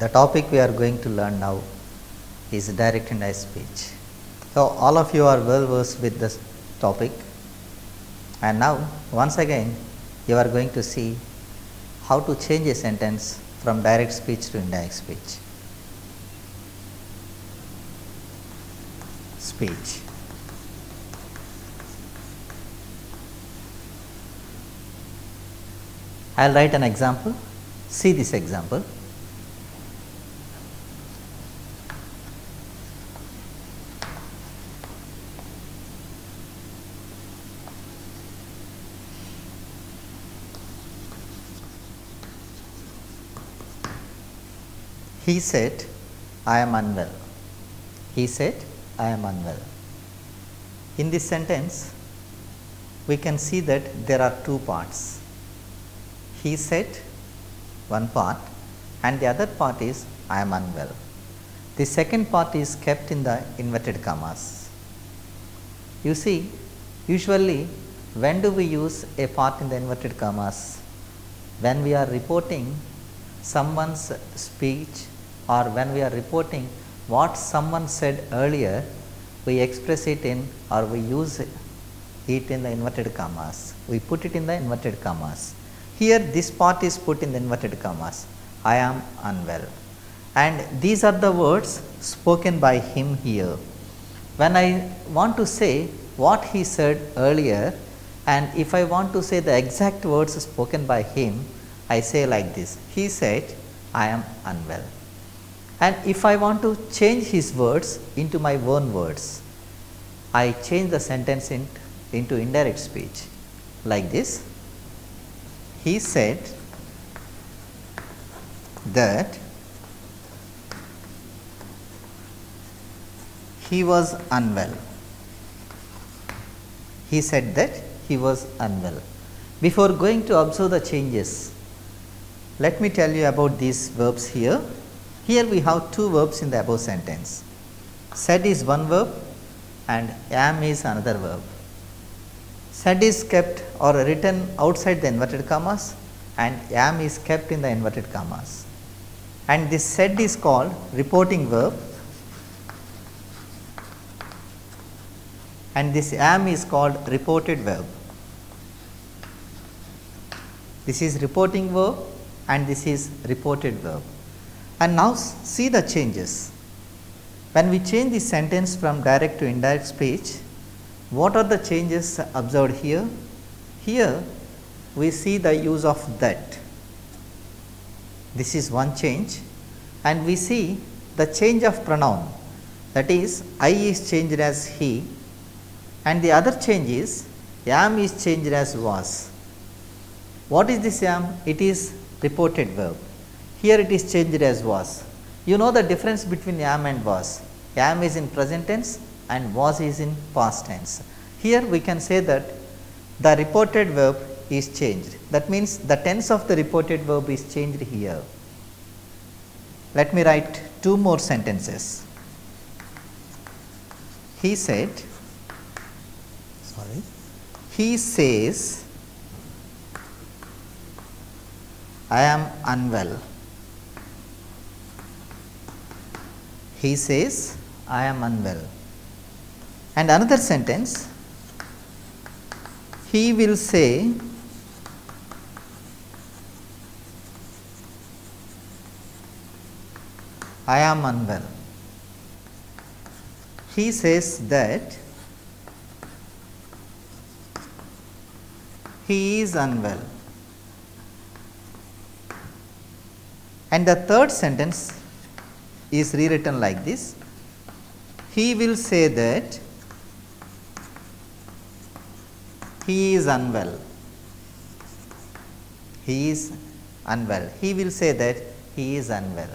topic we are going to learn now is direct indirect speech. So, all of you are well versed with this topic, and now once again you are going to see how to change a sentence from direct speech to indirect speech. I will write an example. See this example. He said, I am unwell. He said, I am unwell. In this sentence, we can see that there are two parts. He said one part, and the other part is I am unwell. The second part is kept in the inverted commas. You see, usually when do we use a part in the inverted commas? When we are reporting someone's speech, or when we are reporting what someone said earlier, we express it in, or we use it in the inverted commas. We put it in the inverted commas. Here this part is put in the inverted commas. I am unwell. And these are the words spoken by him here. When I want to say what he said earlier, and if I want to say the exact words spoken by him, I say like this. He said, I am unwell. And if I want to change his words into my own words, I change the sentence into indirect speech like this. He said that he was unwell. He said that he was unwell. Before going to observe the changes, let me tell you about these verbs here. Here we have two verbs in the above sentence. Said is one verb and am is another verb. Said is kept or written outside the inverted commas, and am is kept in the inverted commas. And this said is called reporting verb, and this am is called reported verb. This is reporting verb and this is reported verb. And now see the changes. When we change the sentence from direct to indirect speech, what are the changes observed here? Here we see the use of that. This is one change, and we see the change of pronoun, that is I is changed as he, and the other change is am is changed as was. What is this am? It is reported verb. Here it is changed as was. You know the difference between am and was. Am is in present tense and was is in past tense. Here we can say that the reported verb is changed. That means the tense of the reported verb is changed here. Let me write two more sentences. He said, he says, I am unwell. He says, I am unwell. And another sentence, he will say, I am unwell. He says that he is unwell. And the third sentence is rewritten like this. He will say that he is unwell. He is unwell. He will say that he is unwell.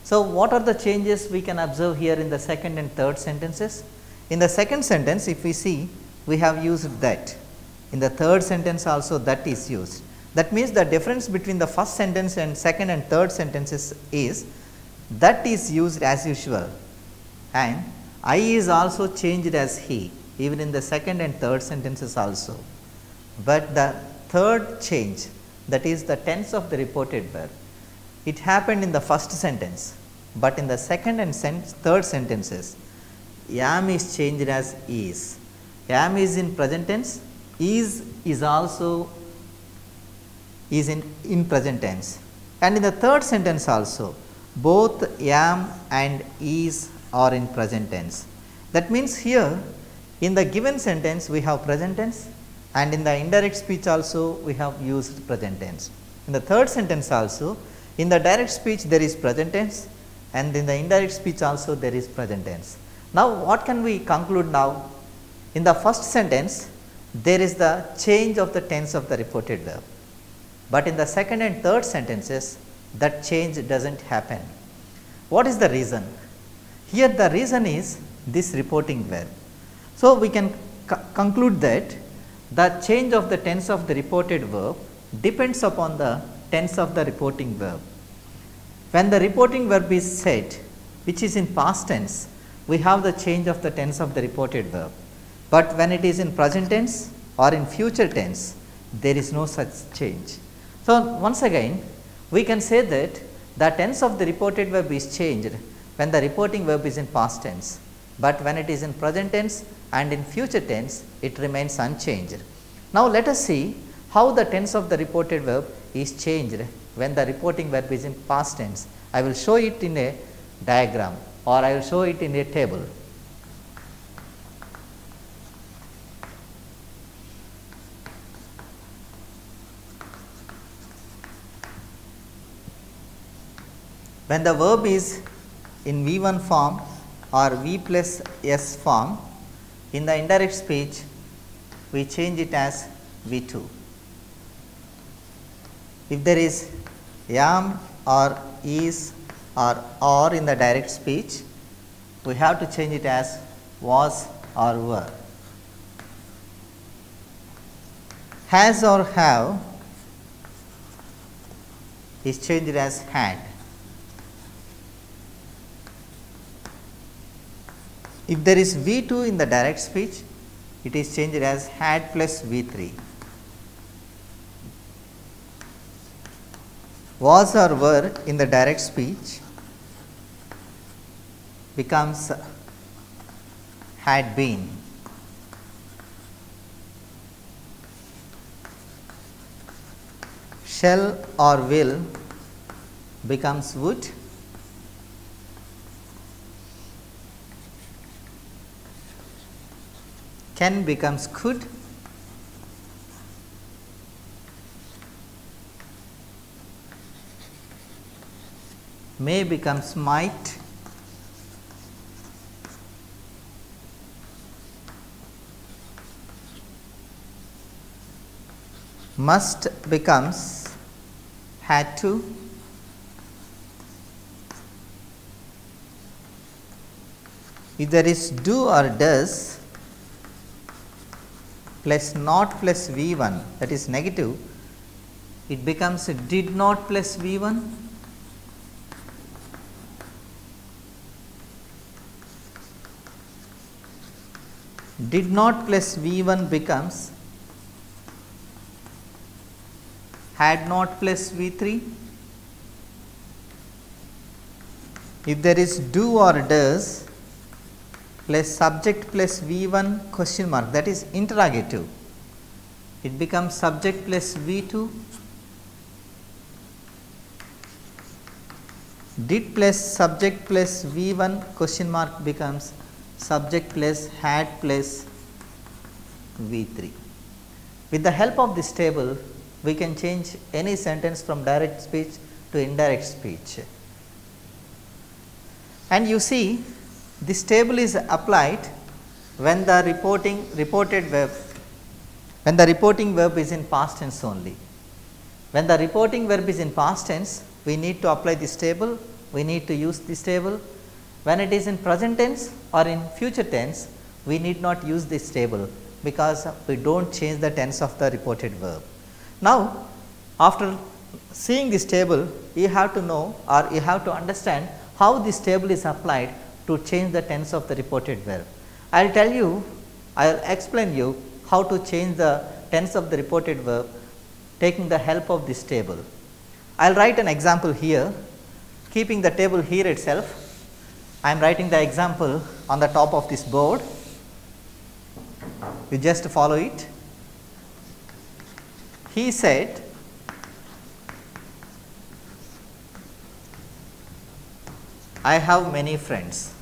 So, what are the changes we can observe here in the second and third sentences? In the second sentence, if we see, we have used that. In the third sentence also that is used. That means the difference between the first sentence and second and third sentences is that is used as usual, and I is also changed as he, even in the second and third sentences also. But the third change, that is the tense of the reported verb, it happened in the first sentence, but in the second and third sentences, am is changed as is. Am is in present tense, is also is in present tense, and in the third sentence also both am and is are in present tense. That means here in the given sentence we have present tense, and in the indirect speech also we have used present tense. In the third sentence also, in the direct speech there is present tense, and in the indirect speech also there is present tense. Now what can we conclude now? In the first sentence there is the change of the tense of the reported verb, but in the second and third sentences that change does not happen. What is the reason? Here the reason is this reporting verb. So we can conclude that the change of the tense of the reported verb depends upon the tense of the reporting verb. When the reporting verb is said, which is in past tense, we have the change of the tense of the reported verb, but when it is in present tense or in future tense, there is no such change. So once again we can say that the tense of the reported verb is changed when the reporting verb is in past tense, but when it is in present tense and in future tense it remains unchanged. Now let us see how the tense of the reported verb is changed when the reporting verb is in past tense. I will show it in a diagram, or I will show it in a table. When the verb is in V1 form or V plus S form, in the indirect speech we change it as V2. If there is am or is or are in the direct speech, we have to change it as was or were. Has or have is changed as had. If there is V2 in the direct speech, it is changed as had plus V3. Was or were in the direct speech becomes had been. Shall or will becomes would. Can becomes could. May becomes might. Must becomes had to. If there is do or does plus not plus V1, that is negative, it becomes did not plus V1. Did not plus V1 becomes had not plus V3. If there is do or does plus subject plus V1 question mark, that is interrogative, it becomes subject plus V2. Did plus subject plus V1 question mark becomes subject plus had plus V3. With the help of this table, we can change any sentence from direct speech to indirect speech. And you see, this table is applied when the reported verb, when the reporting verb is in past tense only. When the reporting verb is in past tense, we need to apply this table, we need to use this table. When it is in present tense or in future tense, we need not use this table because we do not change the tense of the reported verb. Now, after seeing this table, you have to know or you have to understand how this table is applied to change the tense of the reported verb. I will tell you, I will explain you how to change the tense of the reported verb taking the help of this table. I will write an example here, keeping the table here itself. I am writing the example on the top of this board. You just follow it. He said, I have many friends.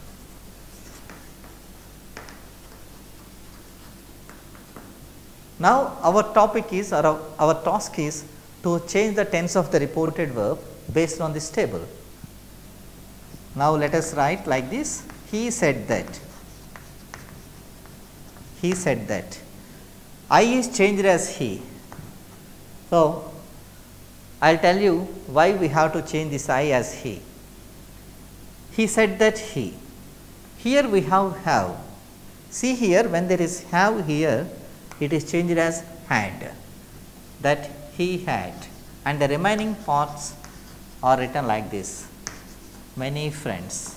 Now, our topic is, or our task is to change the tense of the reported verb based on this table. Now, let us write like this. He said that. He said that. I is changed as he. So, I will tell you why we have to change this I as he. He said that he. Here we have. See here, when there is have here, it is changed as had, that he had, and the remaining parts are written like this, many friends.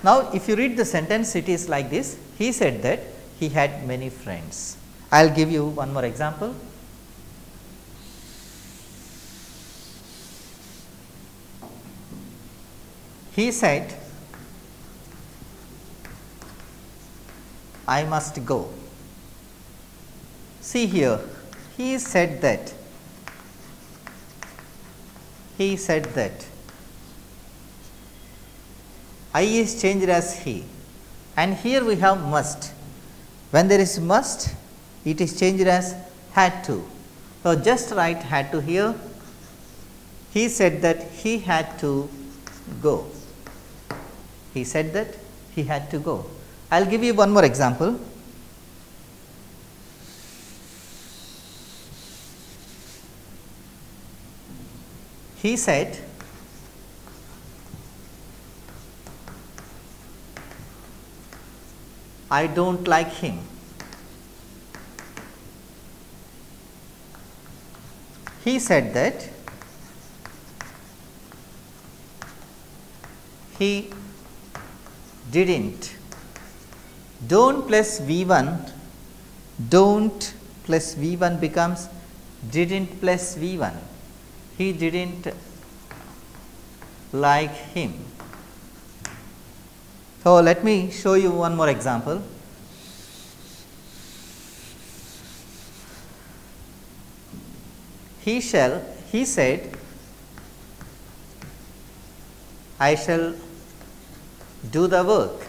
Now, if you read the sentence, it is like this. He said that he had many friends. I will give you one more example. He said, I must go. See here, he said that. He said that. I is changed as he, and here we have must. When there is must, it is changed as had to. So, just write had to here. He said that he had to go. He said that he had to go. I will give you one more example. He said, I don't like him. He said that he didn't. Don't plus V1, don't plus V1 becomes didn't plus V1. He didn't like him. So, let me show you one more example. He said, I shall do the work.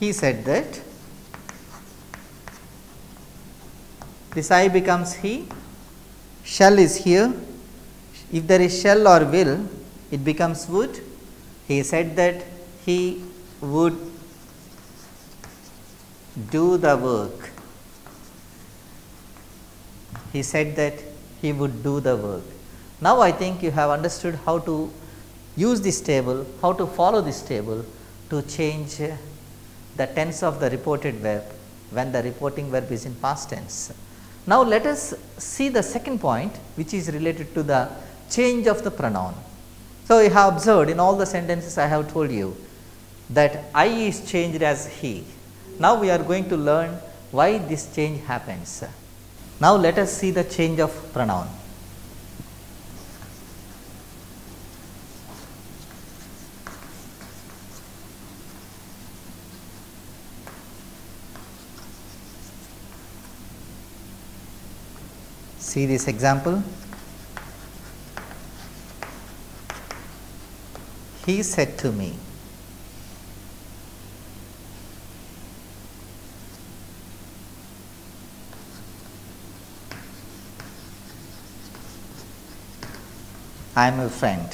He said that. This I becomes he. Shall is here. If there is shall or will, it becomes would. He said that he would do the work. He said that he would do the work. Now, I think you have understood how to use this table, how to follow this table to change the tense of the reported verb when the reporting verb is in past tense. Now, let us see the second point, which is related to the change of the pronoun. So, you have observed in all the sentences I have told you that I is changed as he. Now, we are going to learn why this change happens. Now, let us see the change of pronoun. See this example. He said to me. I am a friend.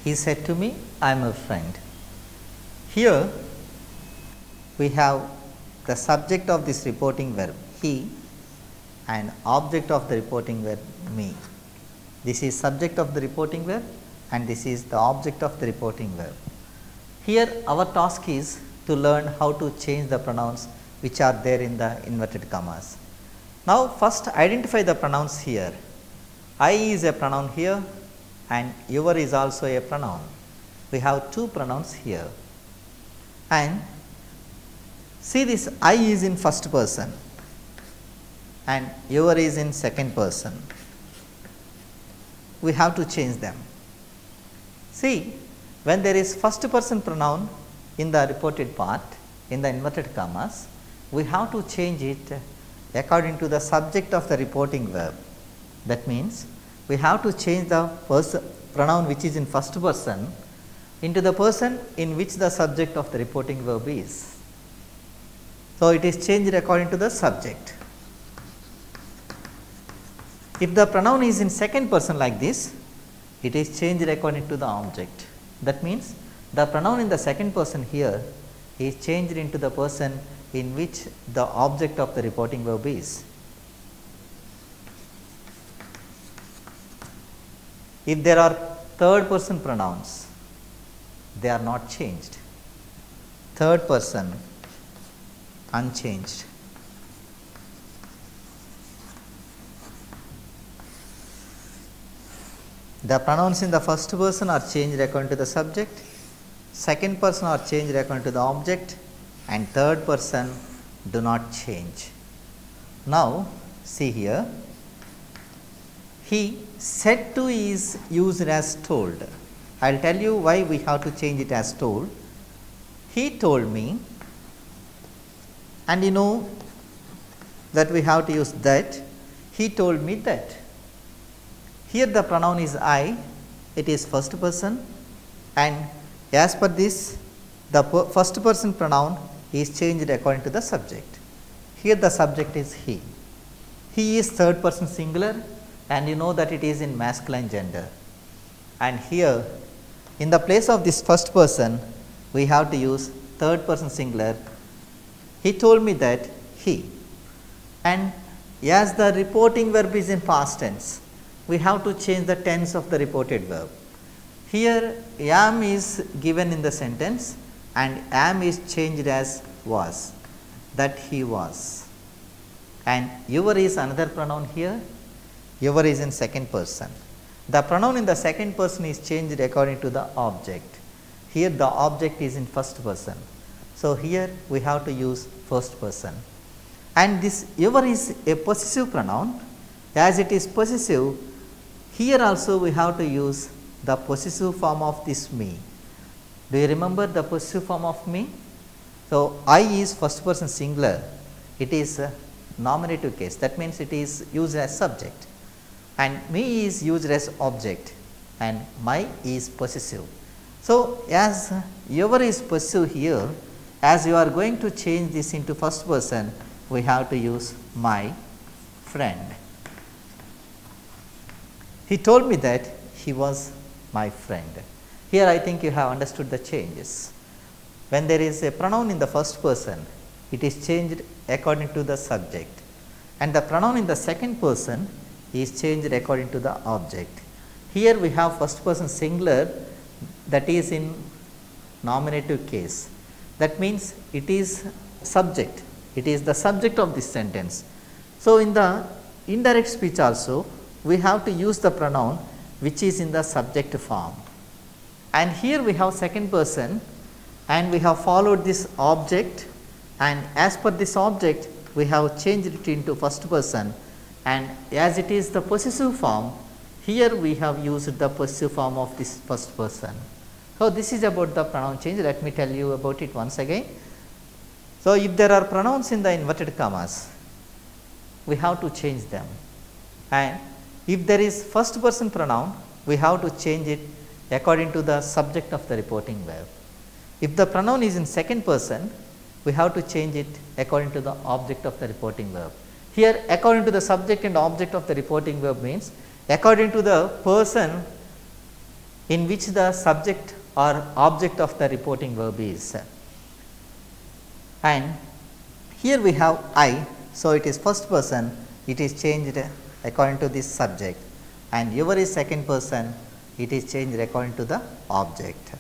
He said to me, I am a friend. Here we have the subject of this reporting verb, he, and object of the reporting verb, me. This is subject of the reporting verb and this is the object of the reporting verb. Here our task is to learn how to change the pronouns which are there in the inverted commas. Now, first identify the pronouns here. I is a pronoun here and your is also a pronoun. We have two pronouns here, and See, this I is in first person and your is in second person. We have to change them. See, when there is first person pronoun in the reported part in the inverted commas, we have to change it according to the subject of the reporting verb. That means, we have to change the pronoun which is in first person into the person in which the subject of the reporting verb is. So, it is changed according to the subject. If the pronoun is in second person like this, it is changed according to the object. That means, the pronoun in the second person here is changed into the person in which the object of the reporting verb is. If there are third person pronouns, they are not changed. Third person unchanged. The pronouns in the first person are changed according to the subject, second person are changed according to the object, and third person do not change. Now, see here, he said to is used as told. I will tell you why we have to change it as told. He told me, and you know that we have to use that. He told me that. Here the pronoun is I, it is first person, and as per this, the first person pronoun is changed according to the subject. Here the subject is he. He is third person singular, and you know that it is in masculine gender. And here, in the place of this first person, we have to use third person singular. He told me that he. And as the reporting verb is in past tense, we have to change the tense of the reported verb. Here, am is given in the sentence and am is changed as was, that he was. And your is another pronoun here, your is in second person. The pronoun in the second person is changed according to the object. Here the object is in first person. So, here we have to use first person. And this your is a possessive pronoun. As it is possessive, here also we have to use the possessive form of this me. Do you remember the possessive form of me? So, I is first person singular, it is a nominative case, that means it is used as subject, and me is used as object, and my is possessive. So, as your is possessive here, as you are going to change this into first person, we have to use my friend. He told me that he was my friend. Here I think you have understood the changes. When there is a pronoun in the first person, it is changed according to the subject, and the pronoun in the second person is changed according to the object. Here we have first person singular, that is in nominative case. That means it is subject, it is the subject of this sentence. So, in the indirect speech also, we have to use the pronoun which is in the subject form. And here we have second person, and we have followed this object, and as per this object we have changed it into first person, and as it is the possessive form, here we have used the possessive form of this first person. So, this is about the pronoun change. Let me tell you about it once again. So, if there are pronouns in the inverted commas, we have to change them, and if there is first person pronoun, we have to change it according to the subject of the reporting verb. If the pronoun is in second person, we have to change it according to the object of the reporting verb. Here, according to the subject and object of the reporting verb means according to the person in which the subject or object of the reporting verb is. And here we have I, so it is first person, it is changed according to this subject, and your is second person, it is changed according to the object.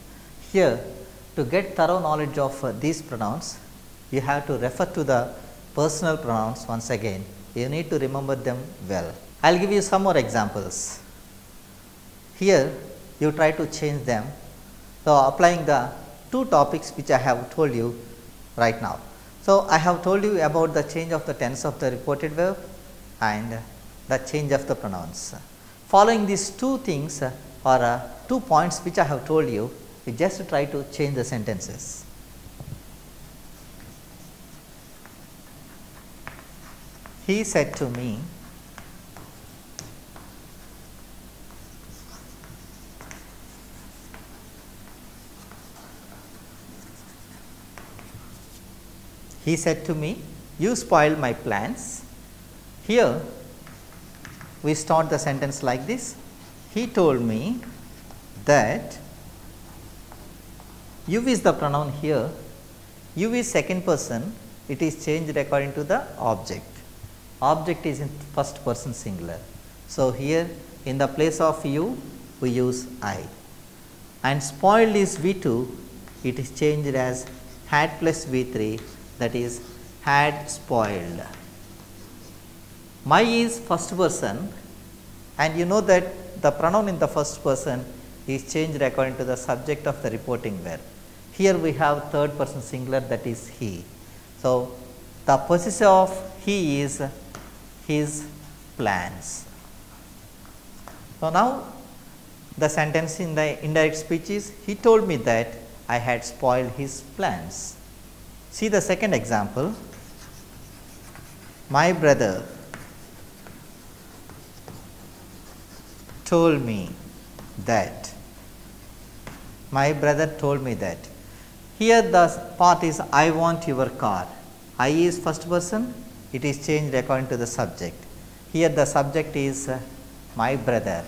Here, to get thorough knowledge of these pronouns, you have to refer to the personal pronouns once again. You need to remember them well. I will give you some more examples. Here, you try to change them. So, applying the two topics which I have told you right now. So, I have told you about the change of the tense of the reported verb and the change of the pronouns. Following these two things or 2 points which I have told you, we just try to change the sentences. He said to me, he said to me, you spoiled my plans. Here we start the sentence like this. He told me that you is the pronoun here, you is second person, it is changed according to the object. Object is in first person singular. So, here in the place of you we use I, and spoiled is V2, it is changed as had plus V3, that is had spoiled. My is first person, and you know that the pronoun in the first person is changed according to the subject of the reporting verb. Here we have third person singular, that is he. So, the possessor of he is his plans. So, now the sentence in the indirect speech is, he told me that I had spoiled his plans. See the second example. My brother told me that. My brother told me that. Here the part is I want your car. I is first person, it is changed according to the subject. Here the subject is my brother.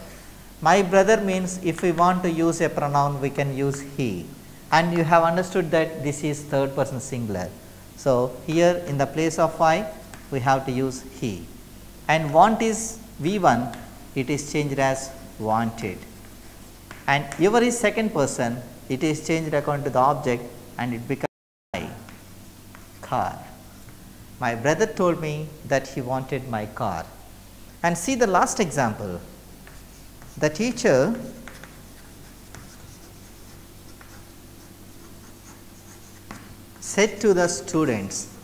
My brother means if we want to use a pronoun, we can use he, and you have understood that this is third person singular. So, here in the place of I we have to use he, and want is V1, it is changed as wanted, and your is second person, it is changed according to the object and it becomes my car. My brother told me that he wanted my car. And see the last example. The teacher said to the students,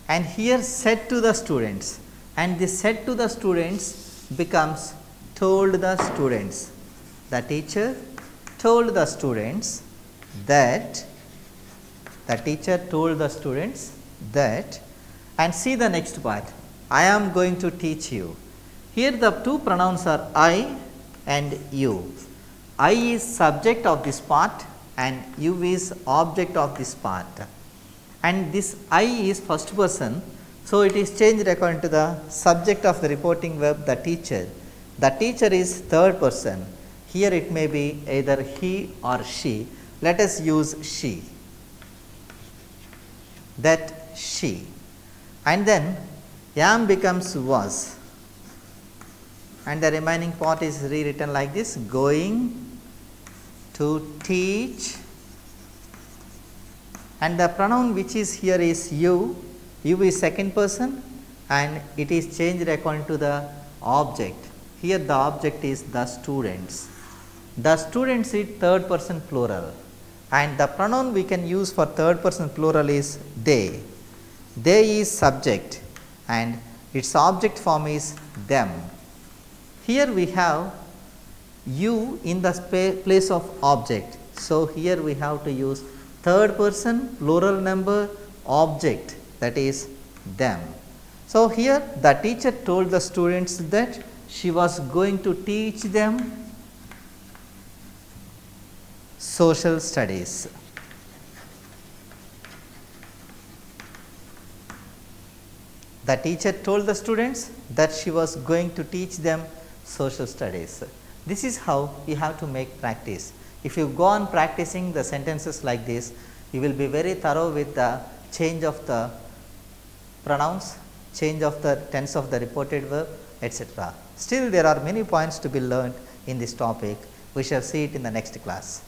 and here said to the students, and this said to the students becomes told the students. The teacher told the students that, the teacher told the students that, and see the next part, I am going to teach you. Here the two pronouns are I and you. I is subject of this part and you is object of this part, and this I is first person. So, it is changed according to the subject of the reporting verb, the teacher. The teacher is third person. Here it may be either he or she. Let us use she. That she. And then am becomes was. And the remaining part is rewritten like this, going to teach. And the pronoun which is here is you. You is second person and it is changed according to the object. Here the object is the students. The students is third person plural, and the pronoun we can use for third person plural is they. They is subject and its object form is them. Here we have you in the place of object. So, here we have to use third person plural number object, that is them. So, here the teacher told the students that she was going to teach them social studies. The teacher told the students that she was going to teach them social studies. This is how you have to make practice. If you go on practicing the sentences like this, you will be very thorough with the change of the pronouns, change of the tense of the reported verb, etc. Still there are many points to be learned in this topic. We shall see it in the next class.